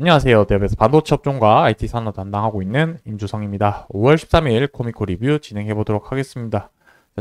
안녕하세요. 대업에서 반도체 업종과 IT 산업 담당하고 있는 임주성입니다. 5월 13일 코미코 리뷰 진행해 보도록 하겠습니다.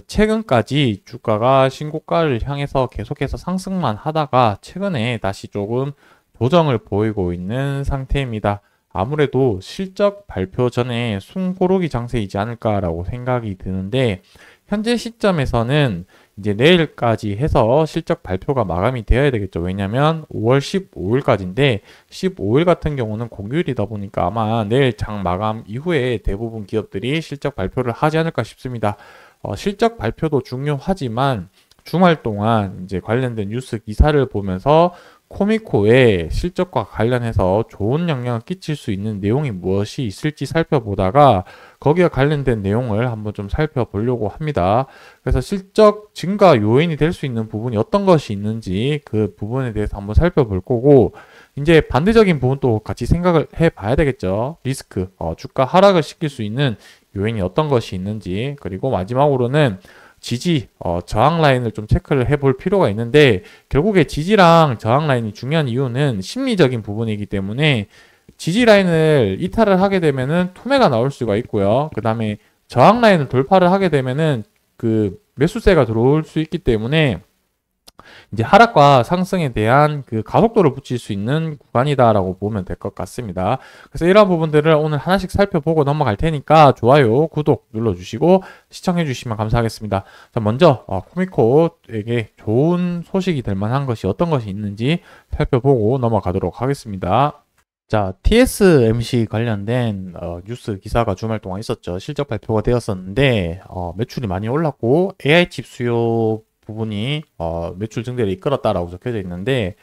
최근까지 주가가 신고가를 향해서 계속해서 상승만 하다가 최근에 다시 조금 조정을 보이고 있는 상태입니다. 아무래도 실적 발표 전에 숨고르기 장세이지 않을까라고 생각이 드는데, 현재 시점에서는 이제 내일까지 해서 실적 발표가 마감이 되어야 되겠죠. 왜냐면 5월 15일까지인데 15일 같은 경우는 공휴일이다 보니까 아마 내일 장 마감 이후에 대부분 기업들이 실적 발표를 하지 않을까 싶습니다. 실적 발표도 중요하지만 주말 동안 이제 관련된 뉴스 기사를 보면서 코미코의 실적과 관련해서 좋은 영향을 끼칠 수 있는 내용이 무엇이 있을지 살펴보다가 거기와 관련된 내용을 한번 좀 살펴보려고 합니다. 그래서 실적 증가 요인이 될 수 있는 부분이 어떤 것이 있는지 그 부분에 대해서 한번 살펴볼 거고, 이제 반대적인 부분도 같이 생각을 해 봐야 되겠죠. 리스크, 주가 하락을 시킬 수 있는 요인이 어떤 것이 있는지, 그리고 마지막으로는 지지, 저항 라인을 좀 체크를 해볼 필요가 있는데, 결국에 지지랑 저항 라인이 중요한 이유는 심리적인 부분이기 때문에 지지 라인을 이탈을 하게 되면은 투매가 나올 수가 있고요. 그 다음에 저항 라인을 돌파를 하게 되면은 그 매수세가 들어올 수 있기 때문에 이제 하락과 상승에 대한 그 가속도를 붙일 수 있는 구간이다라고 보면 될 것 같습니다. 그래서 이런 부분들을 오늘 하나씩 살펴보고 넘어갈 테니까 좋아요, 구독 눌러주시고 시청해 주시면 감사하겠습니다. 자, 먼저 코미코에게 좋은 소식이 될 만한 것이 어떤 것이 있는지 살펴보고 넘어가도록 하겠습니다. 자, TSMC 관련된 뉴스 기사가 주말 동안 있었죠. 실적 발표가 되었었는데 매출이 많이 올랐고 AI 칩 수요 부분이 매출 증대를 이끌었다라고 적혀져 있는데,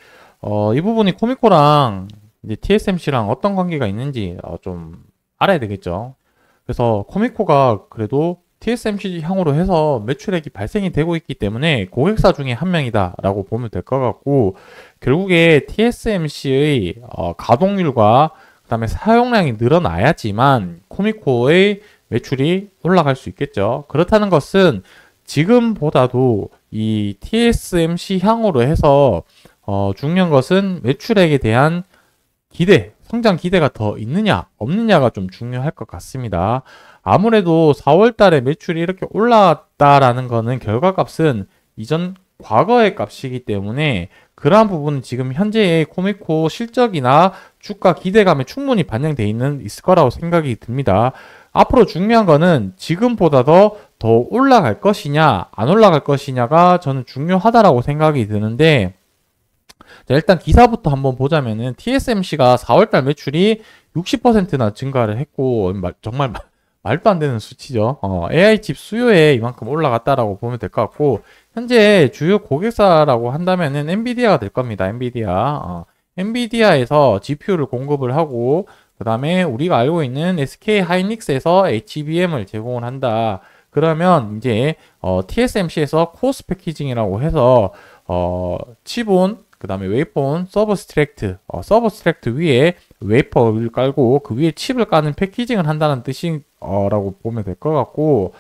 이 부분이 코미코랑 이제 TSMC랑 어떤 관계가 있는지 좀 알아야 되겠죠. 그래서 코미코가 그래도 TSMC 향으로 해서 매출액이 발생이 되고 있기 때문에 고객사 중에 한 명이다라고 보면 될 것 같고, 결국에 TSMC의 가동률과 그다음에 사용량이 늘어나야지만 코미코의 매출이 올라갈 수 있겠죠. 그렇다는 것은 지금보다도 이 TSMC 향으로 해서 중요한 것은 매출액에 대한 기대, 성장 기대가 더 있느냐 없느냐가 좀 중요할 것 같습니다. 아무래도 4월 달에 매출이 이렇게 올라왔다라는 거는 결과값은 이전 과거의 값이기 때문에 그러한 부분은 지금 현재의 코미코 실적이나 주가 기대감에 충분히 반영되어 있을 거라고 생각이 듭니다. 앞으로 중요한 거는 지금보다 더 올라갈 것이냐 안 올라갈 것이냐가 저는 중요하다라고 생각이 드는데, 자, 일단 기사부터 한번 보자면은 TSMC가 4월달 매출이 60%나 증가를 했고, 정말 말도 안 되는 수치죠. AI 칩 수요에 이만큼 올라갔다라고 보면 될 것 같고, 현재 주요 고객사라고 한다면은 엔비디아가 될 겁니다. 엔비디아에서 GPU를 공급을 하고, 그 다음에 우리가 알고 있는 SK 하이닉스에서 HBM을 제공을 한다. 그러면 이제 TSMC에서 코스 패키징이라고 해서 칩온, 그 다음에 웨이퍼온, 서브스트랙트 위에 웨이퍼를 깔고 그 위에 칩을 까는 패키징을 한다는 뜻이라고 보면 될 것 같고,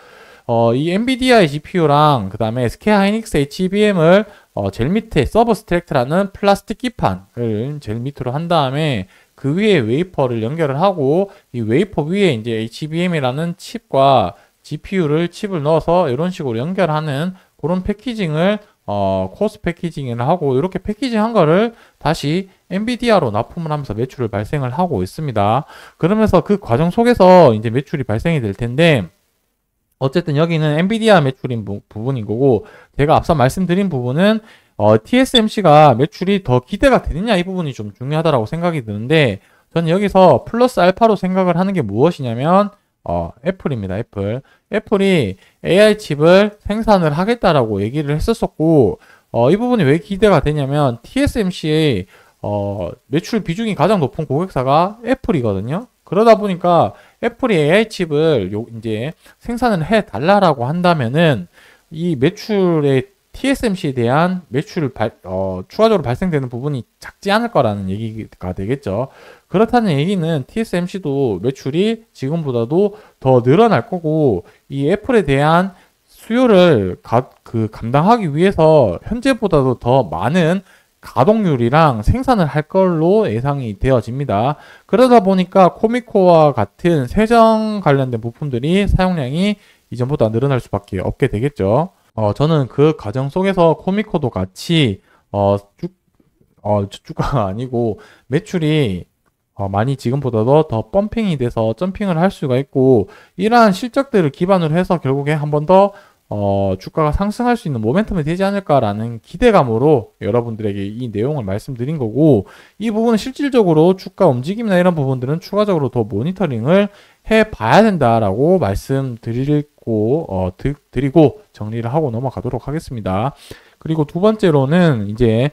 이 엔비디아의 GPU랑 그 다음에 SK 하이닉스 HBM을 제일 밑에 서브스트랙트라는 플라스틱 기판을 제일 밑으로 한 다음에 그 위에 웨이퍼를 연결을 하고, 이 웨이퍼 위에 이제 HBM이라는 칩과 칩을 넣어서 이런 식으로 연결하는 그런 패키징을 코스 패키징을 하고, 이렇게 패키징 한 거를 다시 엔비디아로 납품을 하면서 매출을 발생을 하고 있습니다. 그러면서 그 과정 속에서 이제 매출이 발생이 될 텐데, 어쨌든 여기는 엔비디아 매출인 부분인 거고, 제가 앞서 말씀드린 부분은 TSMC가 매출이 더 기대가 되느냐 이 부분이 좀 중요하다고 생각이 드는데, 저는 여기서 플러스 알파로 생각을 하는 게 무엇이냐면 애플입니다. 애플이 AI 칩을 생산을 하겠다라고 얘기를 했었었고, 이 부분이 왜 기대가 되냐면 TSMC의 매출 비중이 가장 높은 고객사가 애플이거든요. 그러다 보니까 애플이 AI 칩을 이제 생산을 해 달라라고 한다면은 이 매출의 TSMC에 대한 매출을 추가적으로 발생되는 부분이 작지 않을 거라는 얘기가 되겠죠. 그렇다는 얘기는 TSMC도 매출이 지금보다도 더 늘어날 거고, 이 애플에 대한 수요를 감당하기 위해서 현재보다도 더 많은 가동률이랑 생산을 할 걸로 예상이 되어집니다. 그러다 보니까 코미코와 같은 세정 관련된 부품들이 사용량이 이전보다 늘어날 수밖에 없게 되겠죠. 저는 그 과정 속에서 코미코도 같이 주가가 아니고 매출이 많이 지금보다도 더 펌핑이 돼서 점핑을 할 수가 있고, 이러한 실적들을 기반으로 해서 결국에 한 번 더 주가가 상승할 수 있는 모멘텀이 되지 않을까라는 기대감으로 여러분들에게 이 내용을 말씀드린 거고, 이 부분은 실질적으로 주가 움직임이나 이런 부분들은 추가적으로 더 모니터링을 해 봐야 된다라고 드리고 정리를 하고 넘어가도록 하겠습니다. 그리고 두 번째로는 이제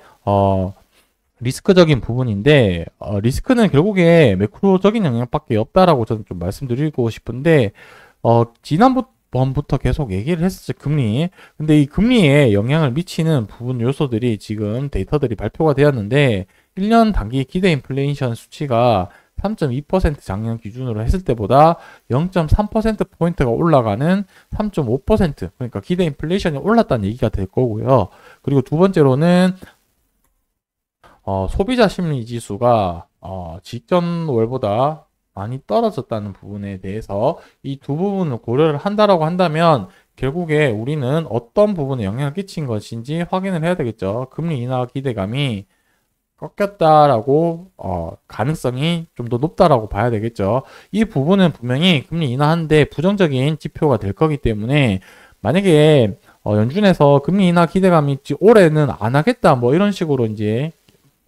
리스크적인 부분인데, 리스크는 결국에 매크로적인 영향밖에 없다라고 저는 좀 말씀드리고 싶은데, 지난번부터 계속 얘기를 했었죠, 금리. 근데 이 금리에 영향을 미치는 부분 요소들이 지금 데이터들이 발표가 되었는데, 1년 단기 기대 인플레이션 수치가 3.2% 작년 기준으로 했을 때보다 0.3%포인트가 올라가는 3.5%, 그러니까 기대 인플레이션이 올랐다는 얘기가 될 거고요. 그리고 두 번째로는 소비자 심리 지수가 직전 월보다 많이 떨어졌다는 부분에 대해서 이 두 부분을 고려를 한다라고 한다면 결국에 우리는 어떤 부분에 영향을 끼친 것인지 확인을 해야 되겠죠. 금리 인하 기대감이 꺾였다라고 가능성이 좀 더 높다라고 봐야 되겠죠. 이 부분은 분명히 금리 인하한데 부정적인 지표가 될 거기 때문에, 만약에 연준에서 금리 인하 기대감이 있지 올해는 안 하겠다 뭐 이런 식으로 이제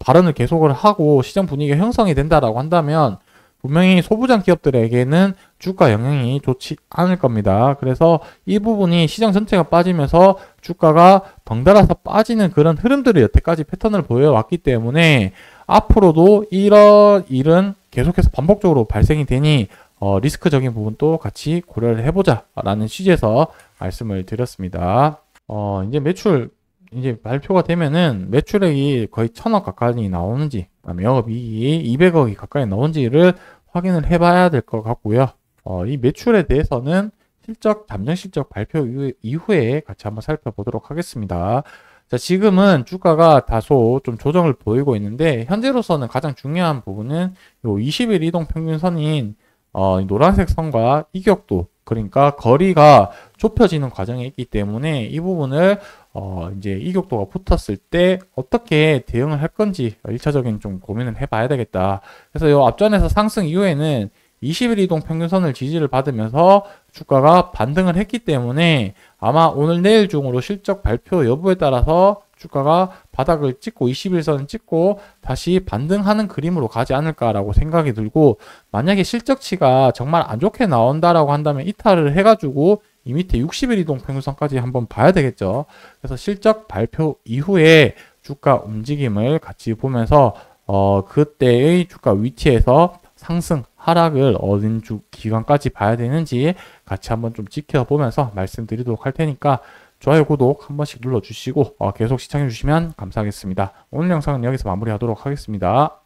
발언을 계속을 하고 시장 분위기가 형성이 된다라고 한다면 분명히 소부장 기업들에게는 주가 영향이 좋지 않을 겁니다. 그래서 이 부분이 시장 전체가 빠지면서 주가가 덩달아서 빠지는 그런 흐름들을 여태까지 패턴을 보여왔기 때문에 앞으로도 이런 일은 계속해서 반복적으로 발생이 되니 리스크적인 부분도 같이 고려를 해보자 라는 취지에서 말씀을 드렸습니다. 이제 매출 이제 발표가 되면은 매출액이 거의 1000억 가까이 나오는지, 그다음에 영업이익이 200억이 가까이 나오는지를 확인을 해봐야 될 것 같고요. 이 매출에 대해서는 잠정 실적 발표 이후에 같이 한번 살펴보도록 하겠습니다. 자, 지금은 주가가 다소 좀 조정을 보이고 있는데, 현재로서는 가장 중요한 부분은 요 20일 이동 평균선인 노란색 선과 이격도, 그러니까 거리가 좁혀지는 과정에 있기 때문에 이 부분을 이제 이격도가 붙었을 때 어떻게 대응을 할 건지 1차적인 좀 고민을 해봐야 되겠다. 그래서 이 앞전에서 상승 이후에는 20일 이동 평균선을 지지를 받으면서 주가가 반등을 했기 때문에 아마 오늘 내일 중으로 실적 발표 여부에 따라서 주가가 바닥을 찍고 21선을 찍고 다시 반등하는 그림으로 가지 않을까라고 생각이 들고, 만약에 실적치가 정말 안 좋게 나온다라고 한다면 이탈을 해가지고 이 밑에 60일 이동 평균선까지 한번 봐야 되겠죠. 그래서 실적 발표 이후에 주가 움직임을 같이 보면서 그때의 주가 위치에서 상승, 하락을 어느 기간까지 봐야 되는지 같이 한번 좀 지켜보면서 말씀드리도록 할 테니까 좋아요, 구독 한 번씩 눌러주시고 계속 시청해주시면 감사하겠습니다. 오늘 영상은 여기서 마무리하도록 하겠습니다.